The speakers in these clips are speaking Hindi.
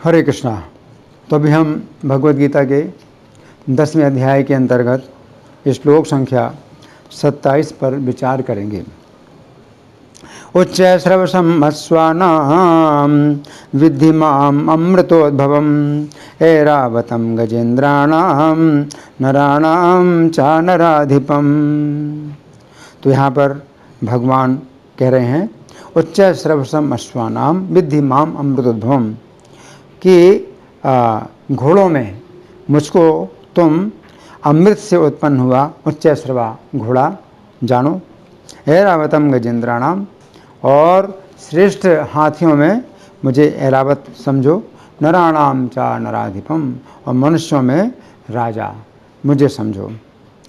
हरे कृष्णा। तो अभी हम भगवद गीता के 10वें अध्याय के अंतर्गत श्लोक संख्या 27 पर विचार करेंगे। उच्च श्रवसम अश्वानां विद्धि माम अमृतोद्भवम ऐरावतम गजेंद्राणाम नराणाम चा नराधिपम। तो यहाँ पर भगवान कह रहे हैं उच्च श्रवसम अश्वानाम विद्धि माम अमृतोद्भवम कि घोड़ों में मुझको तुम अमृत से उत्पन्न हुआ उच्च श्रवा घोड़ा जानो। ऐरावतम गजेंद्राणाम, और श्रेष्ठ हाथियों में मुझे ऐरावत समझो। नराणाम चा नराधिपम, और मनुष्यों में राजा मुझे समझो।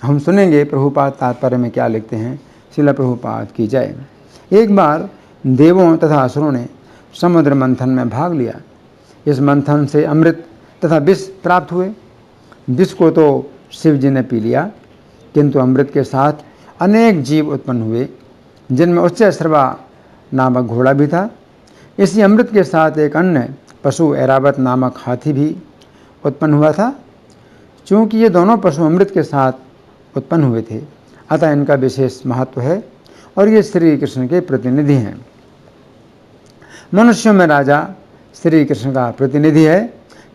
हम सुनेंगे प्रभुपाद तात्पर्य में क्या लिखते हैं। श्रील प्रभुपाद की जय। एक बार देवों तथा असुरों ने समुद्र मंथन में भाग लिया। इस मंथन से अमृत तथा विष प्राप्त हुए। विष को तो शिव जी ने पी लिया, किंतु अमृत के साथ अनेक जीव उत्पन्न हुए, जिनमें उच्च श्रवा नामक घोड़ा भी था। इसी अमृत के साथ एक अन्य पशु ऐरावत नामक हाथी भी उत्पन्न हुआ था। चूँकि ये दोनों पशु अमृत के साथ उत्पन्न हुए थे, अतः इनका विशेष महत्व है और ये श्री कृष्ण के प्रतिनिधि हैं। मनुष्यों में राजा श्री कृष्ण का प्रतिनिधि है,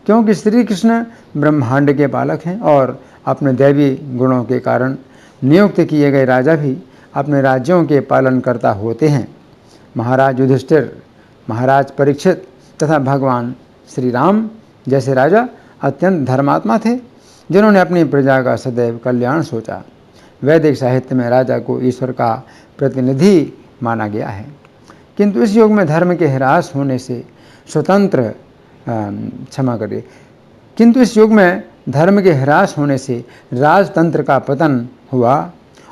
क्योंकि श्री कृष्ण ब्रह्मांड के पालक हैं और अपने दैवी गुणों के कारण नियुक्त किए गए राजा भी अपने राज्यों के पालनकर्ता होते हैं। महाराज युधिष्ठिर, महाराज परीक्षित तथा भगवान श्री राम जैसे राजा अत्यंत धर्मात्मा थे, जिन्होंने अपनी प्रजा का सदैव कल्याण सोचा। वैदिक साहित्य में राजा को ईश्वर का प्रतिनिधि माना गया है, किंतु इस युग में धर्म के ह्रास होने से स्वतंत्र किंतु इस युग में धर्म के ह्रास होने से राजतंत्र का पतन हुआ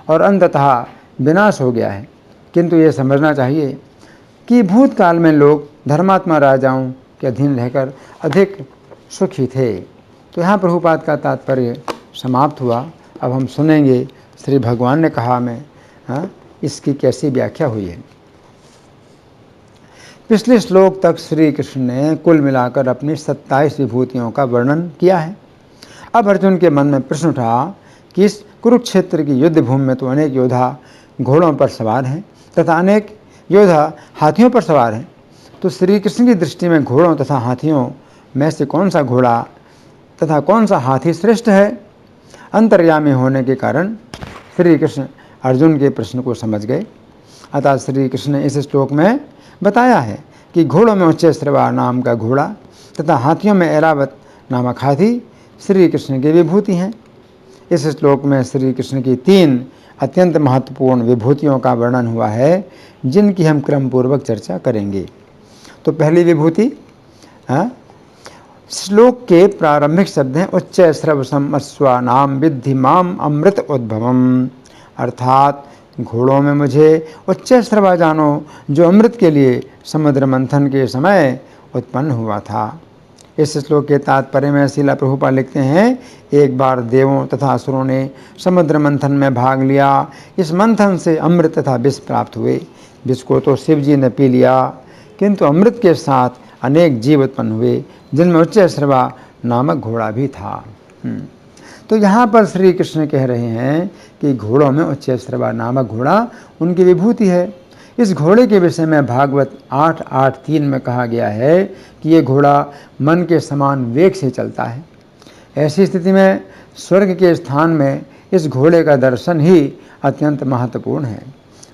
और अंततः विनाश हो गया है। किंतु ये समझना चाहिए कि भूतकाल में लोग धर्मात्मा राजाओं के अधीन रहकर अधिक सुखी थे। तो यहाँ प्रभुपाद का तात्पर्य समाप्त हुआ। अब हम सुनेंगे श्री भगवान ने कहा में इसकी कैसी व्याख्या हुई है। पिछले श्लोक तक श्री कृष्ण ने कुल मिलाकर अपनी 27 विभूतियों का वर्णन किया है। अब अर्जुन के मन में प्रश्न उठा कि इस कुरुक्षेत्र की युद्ध भूमि में तो अनेक योद्धा घोड़ों पर सवार हैं तथा अनेक योद्धा हाथियों पर सवार हैं, तो श्री कृष्ण की दृष्टि में घोड़ों तथा हाथियों में से कौन सा घोड़ा तथा कौन सा हाथी श्रेष्ठ है। अंतर्यामी होने के कारण श्री कृष्ण अर्जुन के प्रश्न को समझ गए। अतः श्री कृष्ण ने इस श्लोक में बताया है कि घोड़ों में उच्च श्रवा नाम का घोड़ा तथा हाथियों में ऐरावत नामक हाथी श्री कृष्ण की विभूति हैं। इस श्लोक में श्री कृष्ण की 3 अत्यंत महत्वपूर्ण विभूतियों का वर्णन हुआ है, जिनकी हम क्रमपूर्वक चर्चा करेंगे। तो पहली विभूति, श्लोक के प्रारंभिक शब्द हैं उच्च श्रवसम अश्वानाम विद्धि माम अमृत उद्भवम, अर्थात घोड़ों में मुझे उच्च श्रवा जानो, जो अमृत के लिए समुद्र मंथन के समय उत्पन्न हुआ था। इस श्लोक के तात्पर्य में श्रील प्रभुपाद लिखते हैं, एक बार देवों तथा असुरों ने समुद्र मंथन में भाग लिया। इस मंथन से अमृत तथा विष प्राप्त हुए। विष को तो शिव जी ने पी लिया, किंतु अमृत के साथ अनेक जीव उत्पन्न हुए, जिनमें उच्च श्रवा नामक घोड़ा भी था। तो यहाँ पर श्री कृष्ण कह रहे हैं कि घोड़ों में उच्च श्रवा नामक घोड़ा उनकी विभूति है। इस घोड़े के विषय में भागवत 8:8-3 में कहा गया है कि ये घोड़ा मन के समान वेग से चलता है। ऐसी स्थिति में स्वर्ग के स्थान में इस घोड़े का दर्शन ही अत्यंत महत्वपूर्ण है।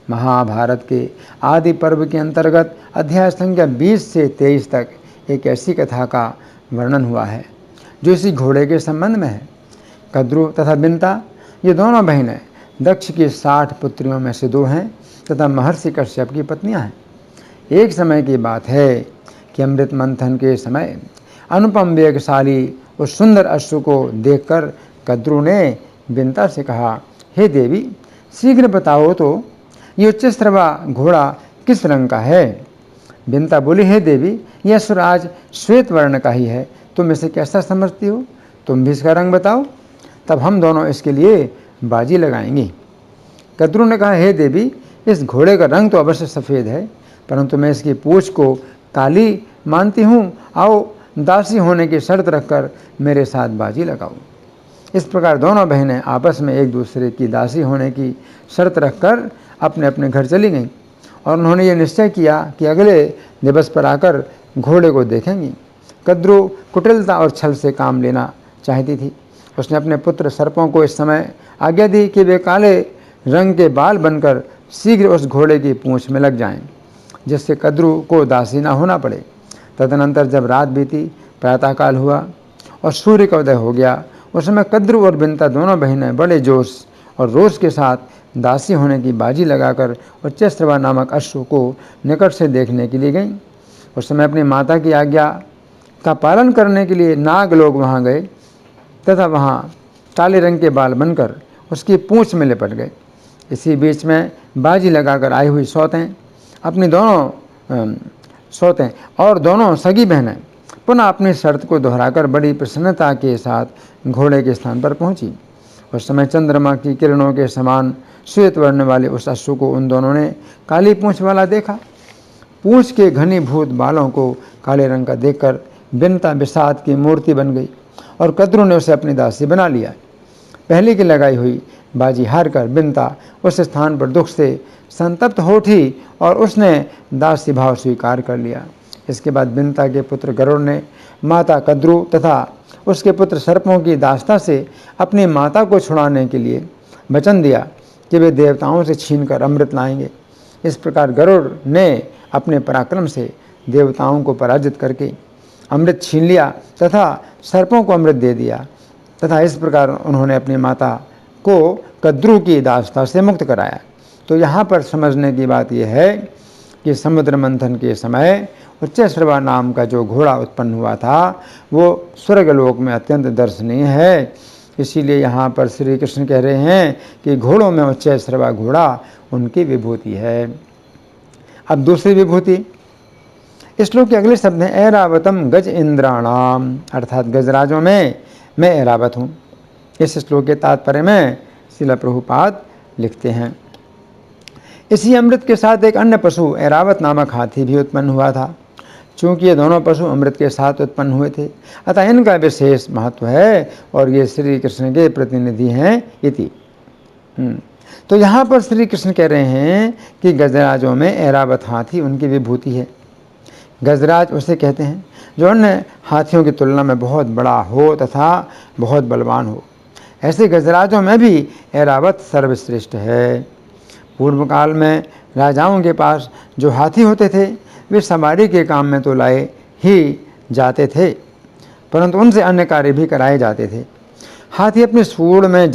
महाभारत के आदि पर्व के अंतर्गत अध्याय संख्या 20 से 23 तक एक ऐसी कथा का वर्णन हुआ है जो इसी घोड़े के संबंध में है। कद्रु तथा बिंता, ये दोनों बहनें दक्ष की 60 पुत्रियों में से 2 हैं तथा महर्षि कश्यप की पत्नियां हैं। एक समय की बात है कि अमृत मंथन के समय अनुपम वेगशाली उस सुंदर अश्व को देखकर कद्रु ने बिंता से कहा, हे देवी, शीघ्र बताओ तो ये उच्च श्रवा घोड़ा किस रंग का है। बिंता बोली, हे देवी, यह अश्व आज श्वेत वर्ण का ही है। तुम इसे कैसा समझती हो? तुम भी इसका रंग बताओ, तब हम दोनों इसके लिए बाजी लगाएंगे। कद्रु ने कहा, हे देवी, इस घोड़े का रंग तो अवश्य सफ़ेद है, परंतु मैं इसकी पूँछ को काली मानती हूँ। आओ दासी होने की शर्त रखकर मेरे साथ बाजी लगाओ। इस प्रकार दोनों बहनें आपस में एक दूसरे की दासी होने की शर्त रखकर अपने अपने घर चली गईं और उन्होंने ये निश्चय किया कि अगले दिवस पर आकर घोड़े को देखेंगी। कद्रू कुटिलता और छल से काम लेना चाहती थी। उसने अपने पुत्र सर्पों को इस समय आज्ञा दी कि वे काले रंग के बाल बनकर शीघ्र उस घोड़े की पूंछ में लग जाएं, जिससे कद्रू को दासी न होना पड़े। तदनंतर जब रात बीती, प्रातःकाल हुआ और सूर्य का उदय हो गया, उस समय कद्रू और बिनता दोनों बहनें बड़े जोश और रोष के साथ दासी होने की बाजी लगाकर उच्चैःश्रवा नामक अश्व को निकट से देखने के लिए गईं। उस समय अपनी माता की आज्ञा का पालन करने के लिए नाग लोग वहाँ गए तथा वहाँ काले रंग के बाल बनकर उसकी पूंछ में लिपट गए। इसी बीच में बाजी लगाकर आई हुई सौतें और दोनों सगी बहनें पुनः अपनी शर्त को दोहराकर बड़ी प्रसन्नता के साथ घोड़े के स्थान पर पहुंची। उस समय चंद्रमा की किरणों के समान श्वेत वर्ण वाले उस अश्व को उन दोनों ने काली पूंछ वाला देखा। पूंछ के घनीभूत बालों को काले रंग का देखकर बिनता विषाद की मूर्ति बन गई और कद्रू ने उसे अपनी दासी बना लिया। पहले की लगाई हुई बाजी हार कर बिनता उस स्थान पर दुख से संतप्त हो उठी और उसने दासी भाव स्वीकार कर लिया। इसके बाद बिनता के पुत्र गरुड़ ने माता कद्रू तथा उसके पुत्र सर्पों की दास्ता से अपनी माता को छुड़ाने के लिए वचन दिया कि वे देवताओं से छीनकर अमृत लाएंगे। इस प्रकार गरुड़ ने अपने पराक्रम से देवताओं को पराजित करके अमृत छीन लिया तथा सर्पों को अमृत दे दिया तथा इस प्रकार उन्होंने अपनी माता को कद्रू की दास्ता से मुक्त कराया। तो यहाँ पर समझने की बात यह है कि समुद्र मंथन के समय उच्चैःश्रवा नाम का जो घोड़ा उत्पन्न हुआ था वो स्वर्गलोक में अत्यंत दर्शनीय है। इसीलिए यहाँ पर श्री कृष्ण कह रहे हैं कि घोड़ों में उच्चैःश्रवा घोड़ा उनकी विभूति है। अब दूसरी विभूति, इस श्लोक के अगले शब्द हैं ऐरावतम गज इंद्राणाम, अर्थात गजराजों में मैं ऐरावत हूँ। इस श्लोक के तात्पर्य में श्रील प्रभुपाद लिखते हैं, इसी अमृत के साथ एक अन्य पशु ऐरावत नामक हाथी भी उत्पन्न हुआ था। चूँकि ये दोनों पशु अमृत के साथ उत्पन्न हुए थे, अतः इनका विशेष महत्व है और ये श्री कृष्ण के प्रतिनिधि हैं इति। तो यहाँ पर श्री कृष्ण कह रहे हैं कि गजराजों में ऐरावत हाथी उनकी विभूति है। गजराज उसे कहते हैं जो अन्य हाथियों की तुलना में बहुत बड़ा हो तथा बहुत बलवान हो। ऐसे गजराजों में भी ऐरावत सर्वश्रेष्ठ है। पूर्व काल में राजाओं के पास जो हाथी होते थे वे सवारी के काम में तो लाए ही जाते थे, परंतु उनसे अन्य कार्य भी कराए जाते थे। हाथी अपने सूंड में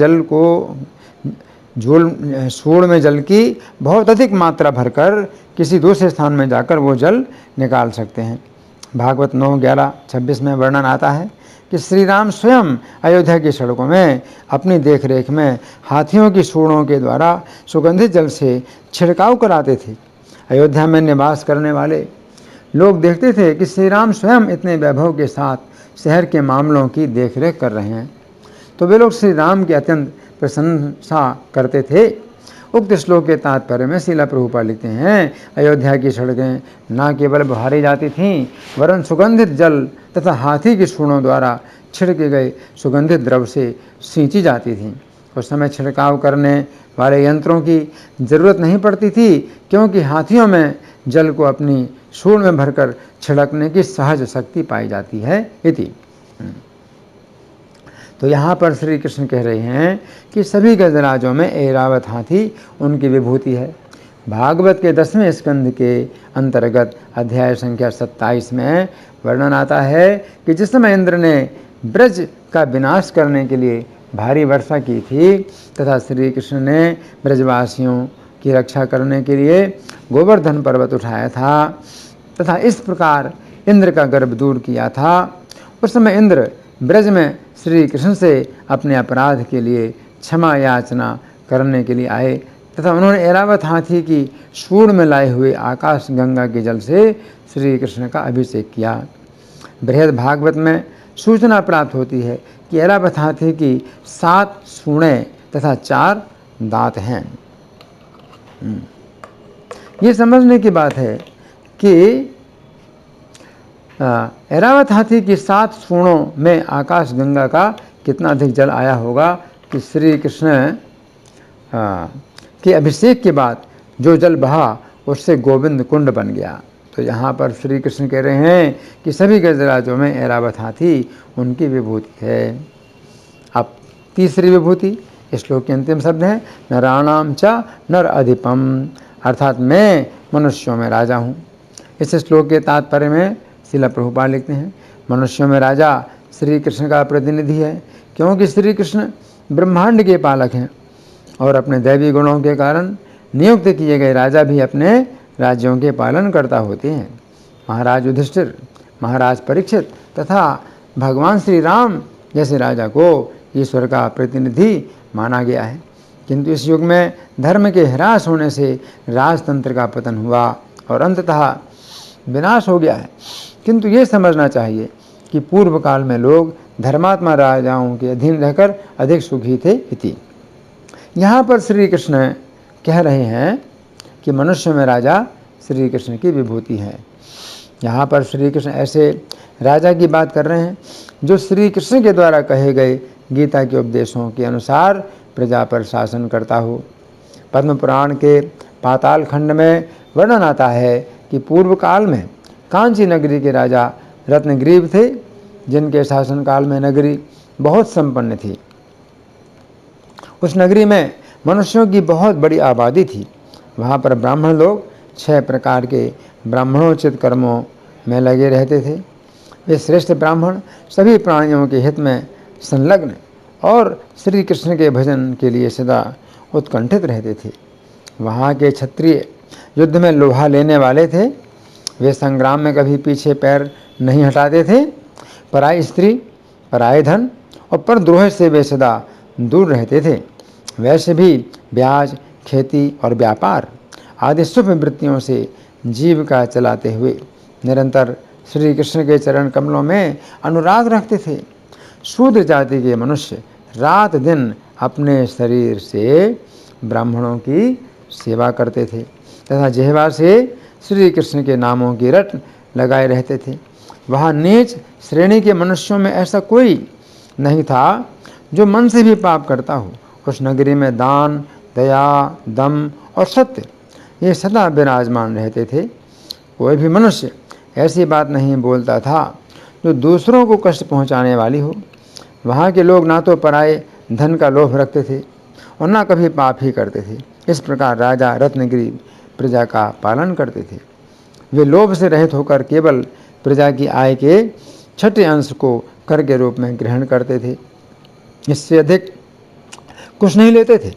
जल की बहुत अधिक मात्रा भरकर किसी दूसरे स्थान में जाकर वो जल निकाल सकते हैं। भागवत 9:11-26 में वर्णन आता है कि श्री राम स्वयं अयोध्या की सड़कों में अपनी देखरेख में हाथियों की सूंडों के द्वारा सुगंधित जल से छिड़काव कराते थे। अयोध्या में निवास करने वाले लोग देखते थे कि श्री राम स्वयं इतने वैभव के साथ शहर के मामलों की देखरेख कर रहे हैं, तो वे लोग श्री राम की अत्यंत प्रशंसा करते थे। उक्त श्लोक के तात्पर्य में श्रील प्रभुपाद लिखते हैं, अयोध्या की सड़कें न केवल बहारी जाती थीं वरन सुगंधित जल तथा हाथी की सूंडों द्वारा छिड़के गए सुगंधित द्रव से सींची जाती थीं। उस समय छिड़काव करने वाले यंत्रों की जरूरत नहीं पड़ती थी, क्योंकि हाथियों में जल को अपनी सूंड में भरकर छिड़कने की सहज शक्ति पाई जाती है इति। तो यहाँ पर श्री कृष्ण कह रहे हैं कि सभी गजराजों में ऐरावत हाथी उनकी विभूति है। भागवत के 10वें स्कंध के अंतर्गत अध्याय संख्या 27 में वर्णन आता है कि जिस समय इंद्र ने ब्रज का विनाश करने के लिए भारी वर्षा की थी तथा श्री कृष्ण ने ब्रजवासियों की रक्षा करने के लिए गोवर्धन पर्वत उठाया था तथा इस प्रकार इंद्र का गर्भ दूर किया था, उस समय इंद्र ब्रज में श्री कृष्ण से अपने अपराध के लिए क्षमा याचना करने के लिए आए तथा उन्होंने ऐरावत हाथी की सूंड में लाए हुए आकाश गंगा के जल से श्री कृष्ण का अभिषेक किया। बृहद भागवत में सूचना प्राप्त होती है कि ऐरावत हाथी की 7 सूंडें तथा 4 दांत हैं। ये समझने की बात है कि ऐरावत हाथी की 7 सूँडों में आकाश गंगा का कितना अधिक जल आया होगा कि श्री कृष्ण के अभिषेक के बाद जो जल बहा उससे गोविंद कुंड बन गया। तो यहाँ पर श्री कृष्ण कह रहे हैं कि सभी गजराजों में ऐरावत हाथी उनकी विभूति है। अब तीसरी विभूति, इस श्लोक के अंतिम शब्द हैं नराणाम च नर अधिपम, अर्थात मैं मनुष्यों में राजा हूँ। इस श्लोक के तात्पर्य में श्रील प्रभुपाद लिखते हैं मनुष्यों में राजा श्री कृष्ण का प्रतिनिधि है, क्योंकि श्री कृष्ण ब्रह्मांड के पालक हैं और अपने दैवी गुणों के कारण नियुक्त किए गए राजा भी अपने राज्यों के पालन करता होते हैं। महाराज युधिष्ठिर, महाराज परीक्षित तथा भगवान श्री राम जैसे राजा को ईश्वर का प्रतिनिधि माना गया है, किंतु इस युग में धर्म के ह्रास होने से राजतंत्र का पतन हुआ और अंततः विनाश हो गया है। किंतु ये समझना चाहिए कि पूर्व काल में लोग धर्मात्मा राजाओं के अधीन रहकर अधिक सुखी थे इति। यहाँ पर श्री कृष्ण कह रहे हैं कि मनुष्य में राजा श्री कृष्ण की विभूति है। यहाँ पर श्री कृष्ण ऐसे राजा की बात कर रहे हैं जो श्री कृष्ण के द्वारा कहे गए गीता के उपदेशों के अनुसार प्रजा पर शासन करता हो। पद्म पुराण के पाताल खंड में वर्णन आता है कि पूर्व काल में कांची नगरी के राजा रत्नग्रीव थे, जिनके शासनकाल में नगरी बहुत संपन्न थी। उस नगरी में मनुष्यों की बहुत बड़ी आबादी थी। वहाँ पर ब्राह्मण लोग 6 प्रकार के ब्राह्मणोचित कर्मों में लगे रहते थे। वे श्रेष्ठ ब्राह्मण सभी प्राणियों के हित में संलग्न और श्री कृष्ण के भजन के लिए सदा उत्कंठित रहते थे। वहाँ के क्षत्रिय युद्ध में लोहा लेने वाले थे। वे संग्राम में कभी पीछे पैर नहीं हटाते थे। पराई स्त्री, पराये धन और परद्रोह से वे सदा दूर रहते थे। वैसे भी ब्याज, खेती और व्यापार आदि शुभ वृत्तियों से जीविका चलाते हुए निरंतर श्री कृष्ण के चरण कमलों में अनुराग रखते थे। शूद्र जाति के मनुष्य रात दिन अपने शरीर से ब्राह्मणों की सेवा करते थे तथा जिह्वा से श्री कृष्ण के नामों की रट लगाए रहते थे। वहाँ नीच श्रेणी के मनुष्यों में ऐसा कोई नहीं था जो मन से भी पाप करता हो। उस नगरी में दान, दया, दम और सत्य ये सदा विराजमान रहते थे। कोई भी मनुष्य ऐसी बात नहीं बोलता था जो दूसरों को कष्ट पहुंचाने वाली हो। वहाँ के लोग ना तो पराये धन का लोभ रखते थे और ना कभी पाप ही करते थे। इस प्रकार राजा रत्नगिरी प्रजा का पालन करते थे। वे लोभ से रहित होकर केवल प्रजा की आय के 6ठे अंश को कर के रूप में ग्रहण करते थे, इससे अधिक कुछ नहीं लेते थे।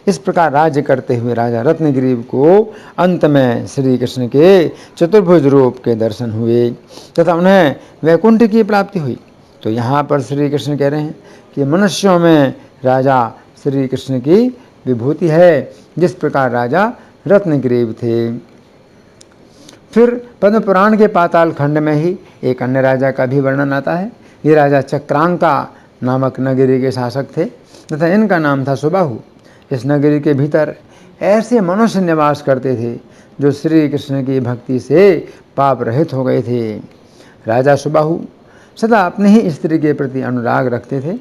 इस प्रकार राज्य करते हुए राजा रत्नगिरीव को अंत में श्री कृष्ण के चतुर्भुज रूप के दर्शन हुए तथा उन्हें वैकुंठ की प्राप्ति हुई। तो यहाँ पर श्री कृष्ण कह रहे हैं कि मनुष्यों में राजा श्री कृष्ण की विभूति है, जिस प्रकार राजा रत्नगिरीव थे। फिर पद्म पुराण के पाताल खंड में ही एक अन्य राजा का भी वर्णन आता है। ये राजा चक्रांका नामक नगरी के शासक थे तथा इनका नाम था सुबाहु। इस नगरी के भीतर ऐसे मनुष्य निवास करते थे जो श्री कृष्ण की भक्ति से पाप रहित हो गए थे। राजा सुबाहु सदा अपने ही स्त्री के प्रति अनुराग रखते थे।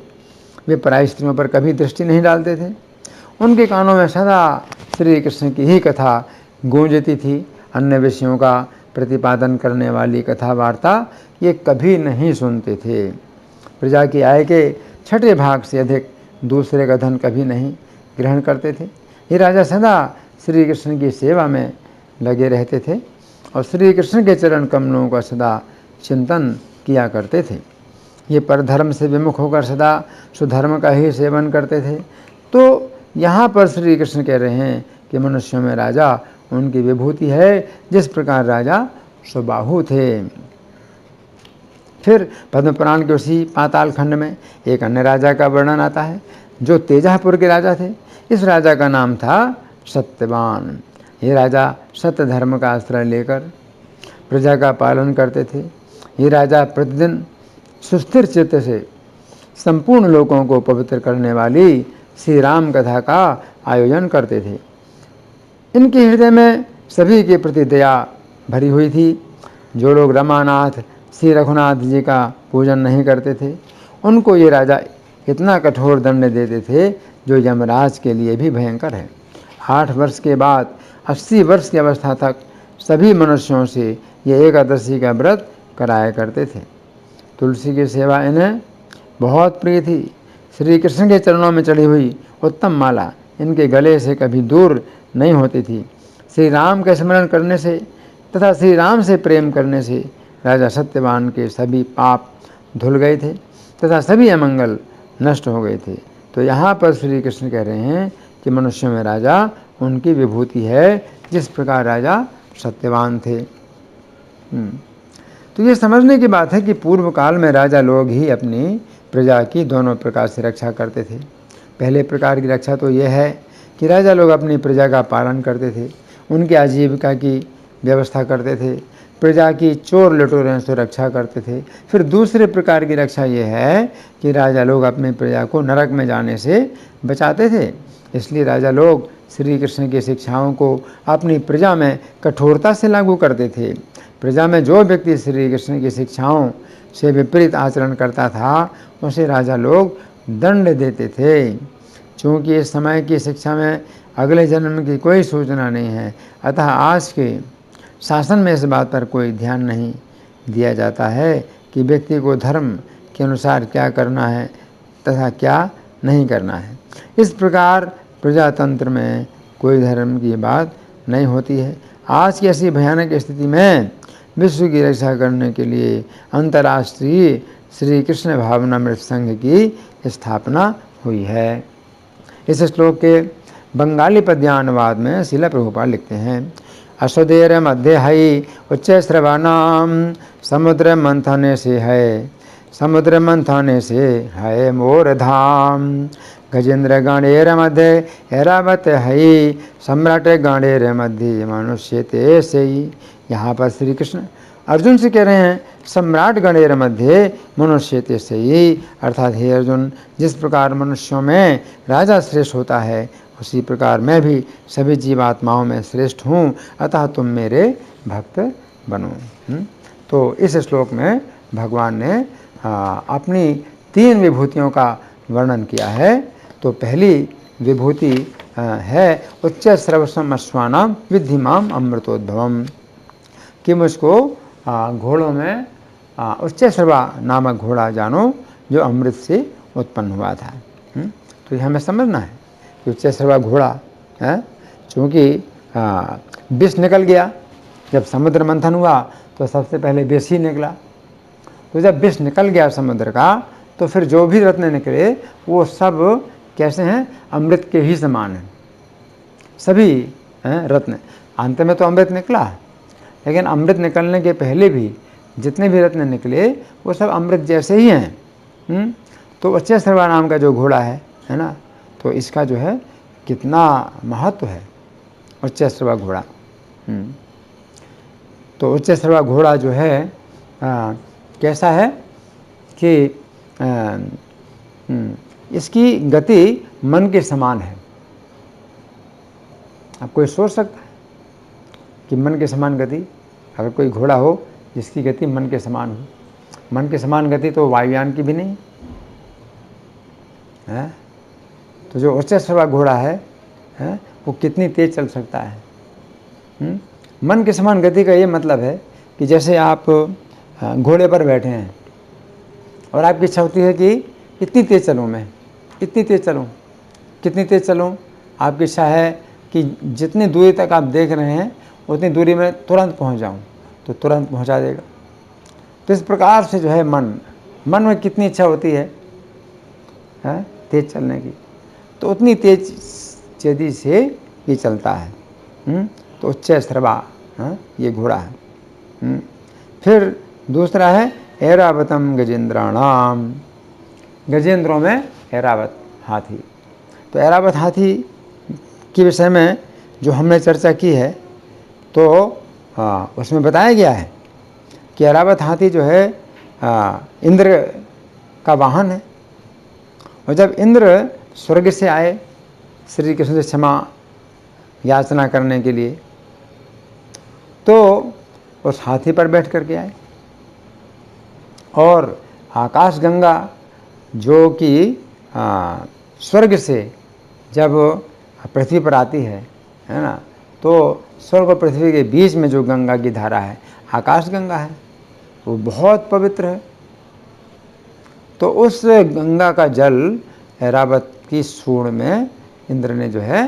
वे पराई स्त्रियों पर कभी दृष्टि नहीं डालते थे। उनके कानों में सदा श्री कृष्ण की ही कथा गूंजती थी। अन्य विषयों का प्रतिपादन करने वाली कथा वार्ता ये कभी नहीं सुनते थे। प्रजा की आय के 6ठे भाग से अधिक दूसरे का धन कभी नहीं ग्रहण करते थे। ये राजा सदा श्री कृष्ण की सेवा में लगे रहते थे और श्री कृष्ण के चरण कमलों का सदा चिंतन किया करते थे। ये परधर्म से विमुख होकर सदा सुधर्म का ही सेवन करते थे। तो यहाँ पर श्री कृष्ण कह रहे हैं कि मनुष्यों में राजा उनकी विभूति है, जिस प्रकार राजा सुबाहु थे। फिर पद्म पुराण के उसी पाताल खंड में एक अन्य राजा का वर्णन आता है जो तेजापुर के राजा थे। इस राजा का नाम था सत्यवान। ये राजा सत्य धर्म का आश्रय लेकर प्रजा का पालन करते थे। ये राजा प्रतिदिन सुस्थिर चित्त से संपूर्ण लोगों को पवित्र करने वाली श्री राम कथा का आयोजन करते थे। इनके हृदय में सभी के प्रति दया भरी हुई थी। जो लोग रमानाथ श्री रघुनाथ जी का पूजन नहीं करते थे, उनको ये राजा इतना कठोर दंड देते थे जो यमराज के लिए भी भयंकर है। 8 वर्ष के बाद 80 वर्ष की अवस्था तक सभी मनुष्यों से ये एकादशी का व्रत कराया करते थे। तुलसी की सेवा इन्हें बहुत प्रिय थी। श्री कृष्ण के चरणों में चढ़ी हुई उत्तम माला इनके गले से कभी दूर नहीं होती थी। श्री राम का स्मरण करने से तथा श्री राम से प्रेम करने से राजा सत्यवान के सभी पाप धुल गए थे तथा सभी अमंगल नष्ट हो गए थे। तो यहाँ पर श्री कृष्ण कह रहे हैं कि मनुष्यों में राजा उनकी विभूति है, जिस प्रकार राजा सत्यवान थे। तो ये समझने की बात है कि पूर्व काल में राजा लोग ही अपनी प्रजा की दोनों प्रकार से रक्षा करते थे। पहले प्रकार की रक्षा तो यह है कि राजा लोग अपनी प्रजा का पालन करते थे, उनकी आजीविका की व्यवस्था करते थे, प्रजा की चोर लुटेरों से रक्षा करते थे। फिर दूसरे प्रकार की रक्षा ये है कि राजा लोग अपनी प्रजा को नरक में जाने से बचाते थे। इसलिए राजा लोग श्री कृष्ण की शिक्षाओं को अपनी प्रजा में कठोरता से लागू करते थे। प्रजा में जो व्यक्ति श्री कृष्ण की शिक्षाओं से विपरीत आचरण करता था उसे राजा लोग दंड देते थे। चूँकि इस समय की शिक्षा में अगले जन्म की कोई सूचना नहीं है, अतः आज के शासन में इस बात पर कोई ध्यान नहीं दिया जाता है कि व्यक्ति को धर्म के अनुसार क्या करना है तथा क्या नहीं करना है। इस प्रकार प्रजातंत्र में कोई धर्म की बात नहीं होती है। आज की ऐसी भयानक स्थिति में विश्व की रक्षा करने के लिए अंतर्राष्ट्रीय श्री कृष्ण भावनामृत संघ की स्थापना हुई है। इस श्लोक के बंगाली पद्यानुवाद में शिला प्रभुपाद लिखते हैं, अश्वदेर मध्य हई उच्च श्रवणाम समुद्र मंथने से है, समुद्र मंथने से है मोर धाम, गजेंद्र गणेर मध्य ऐरावत हई, सम्राट गणेर मध्य मनुष्य ते से। यहाँ पर श्री कृष्ण अर्जुन से कह रहे हैं, सम्राट गणेर मध्य मनुष्य ते से ही, अर्थात हे अर्जुन, जिस प्रकार मनुष्यों में राजा श्रेष्ठ होता है उसी प्रकार मैं भी सभी जीवात्माओं में श्रेष्ठ हूँ, अतः तुम मेरे भक्त बनो। तो इस श्लोक में भगवान ने अपनी 3 विभूतियों का वर्णन किया है। तो पहली विभूति है उच्च श्रवसम अश्वानाम विद्धि माम अमृतोद्भवम, कि मुझको घोड़ों में उच्च श्रवा नामक घोड़ा जानो जो अमृत से उत्पन्न हुआ था। तो यह हमें समझना है कि उच्च श्रवा घोड़ा है, चूँकि विष निकल गया, जब समुद्र मंथन हुआ तो सबसे पहले विष ही निकला। तो जब विष निकल गया समुद्र का तो फिर जो भी रत्न निकले वो सब कैसे हैं, अमृत के ही समान हैं। सभी हैं रत्न, अंत में तो अमृत निकला, लेकिन अमृत निकलने के पहले भी जितने भी रत्न निकले वो सब अमृत जैसे ही हैं। तो उच्च श्रवा नाम का जो घोड़ा है ना, तो इसका जो है कितना महत्व है उच्च श्रवा घोड़ा। तो उच्च श्रवा घोड़ा जो है कैसा है कि इसकी गति मन के समान है। अब कोई सोच सकता है कि मन के समान गति, अगर कोई घोड़ा हो जिसकी गति मन के समान हो, मन के समान गति तो वायुयान की भी नहीं है। तो जो उच्च श्रवा घोड़ा है वो कितनी तेज चल सकता है। मन के समान गति का ये मतलब है कि जैसे आप घोड़े पर बैठे हैं और आपकी इच्छा होती है कि इतनी तेज़ चलूँ, मैं इतनी तेज़ चलूँ, कितनी तेज़ चलूँ, आपकी इच्छा है कि जितनी दूरी तक आप देख रहे हैं उतनी दूरी में तुरंत पहुंच जाऊं, तो तुरंत पहुंचा देगा। तो इस प्रकार से जो है मन में कितनी इच्छा होती है तेज़ चलने की, तो उतनी तेज तेजी से ये चलता है। तो उच्च श्रवा ये घोड़ा है। फिर दूसरा है ऐरावतम गजेंद्राणाम, गजेंद्रों में ऐरावत हाथी। तो ऐरावत हाथी के विषय में जो हमने चर्चा की है तो उसमें बताया गया है कि ऐरावत हाथी जो है इंद्र का वाहन है। और जब इंद्र स्वर्ग से आए श्री कृष्ण से क्षमा याचना करने के लिए, तो उस हाथी पर बैठ करके आए। और आकाश गंगा जो कि स्वर्ग से जब पृथ्वी पर आती है ना, तो स्वर्ग और पृथ्वी के बीच में जो गंगा की धारा है आकाश गंगा है, वो बहुत पवित्र है। तो उस गंगा का जल ऐरावत की सूंड में इंद्र ने जो है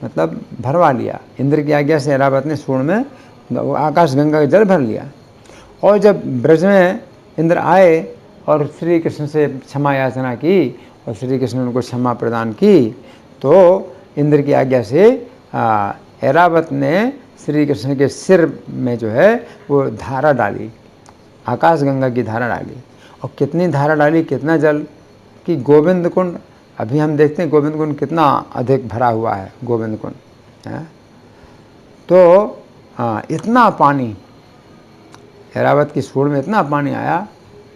मतलब भरवा लिया। इंद्र की आज्ञा से ऐरावत ने सूंड में आकाश गंगा का जल भर लिया। और जब ब्रज में इंद्र आए और श्री कृष्ण से क्षमा याचना की और श्री कृष्ण ने उनको क्षमा प्रदान की, तो इंद्र की आज्ञा से ऐरावत ने श्री कृष्ण के सिर में जो है वो धारा डाली, आकाश गंगा की धारा डाली। और कितनी धारा डाली, कितना जल कि गोविंद कुंड, अभी हम देखते हैं गोविंद कुंड कितना अधिक भरा हुआ है गोविंद कुंड है। तो इतना पानी ऐरावत की सूंड में इतना पानी आया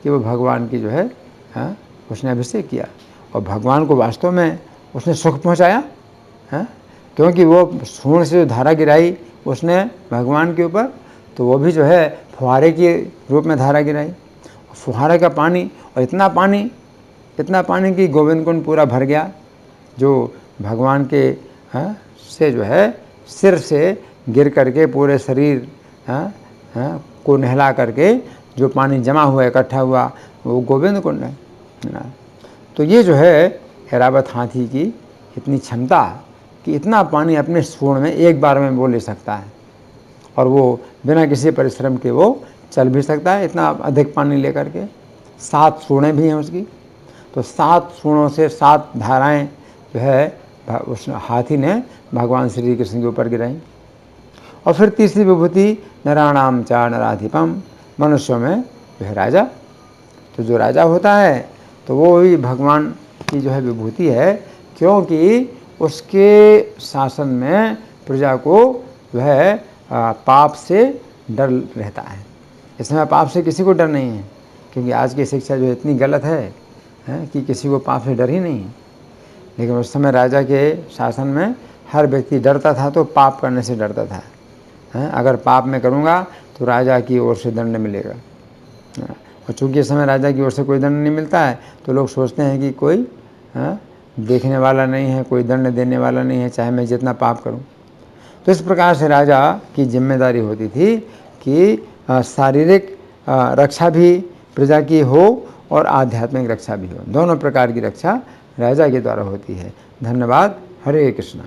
कि वो भगवान की जो है उसने अभिषेक किया और भगवान को वास्तव में उसने सुख पहुंचाया है, क्योंकि वो सूंड से जो धारा गिराई उसने भगवान के ऊपर, तो वो भी जो है फुहारे के रूप में धारा गिराई। फुहारे का पानी और इतना पानी कि गोविंद कुंड पूरा भर गया, जो भगवान के से जो है सिर से गिर करके पूरे शरीर को नहला करके जो पानी जमा हुआ इकट्ठा हुआ वो गोविंद कुंड है ना। तो ये जो है ऐरावत हाथी की इतनी क्षमता कि इतना पानी अपने सूंड में एक बार में वो ले सकता है और वो बिना किसी परिश्रम के वो चल भी सकता है इतना अधिक पानी लेकर के। 7 सूंडें भी हैं उसकी, तो 7 सूंडों से 7 धाराएं जो है उस हाथी ने भगवान श्री कृष्ण के ऊपर गिराई। और फिर तीसरी विभूति नराणाम चा नराधिपम, मनुष्यों में जो है राजा। तो जो राजा होता है तो वो भी भगवान की जो है विभूति है, क्योंकि उसके शासन में प्रजा को जो है पाप से डर रहता है। इस समय पाप से किसी को डर नहीं है, क्योंकि आज की शिक्षा जो इतनी गलत है कि किसी को पाप से डर ही नहीं है। लेकिन उस समय राजा के शासन में हर व्यक्ति डरता था, तो पाप करने से डरता था। अगर पाप मैं करूँगा तो राजा की ओर से दंड मिलेगा। और चूँकि इस समय राजा की ओर से कोई दंड नहीं मिलता है, तो लोग सोचते हैं कि कोई देखने वाला नहीं है, कोई दंड देने वाला नहीं है, चाहे मैं जितना पाप करूँ। तो इस प्रकार से राजा की जिम्मेदारी होती थी कि शारीरिक रक्षा भी प्रजा की हो और आध्यात्मिक रक्षा भी हो, दोनों प्रकार की रक्षा राजा के द्वारा होती है। धन्यवाद। हरे कृष्णा।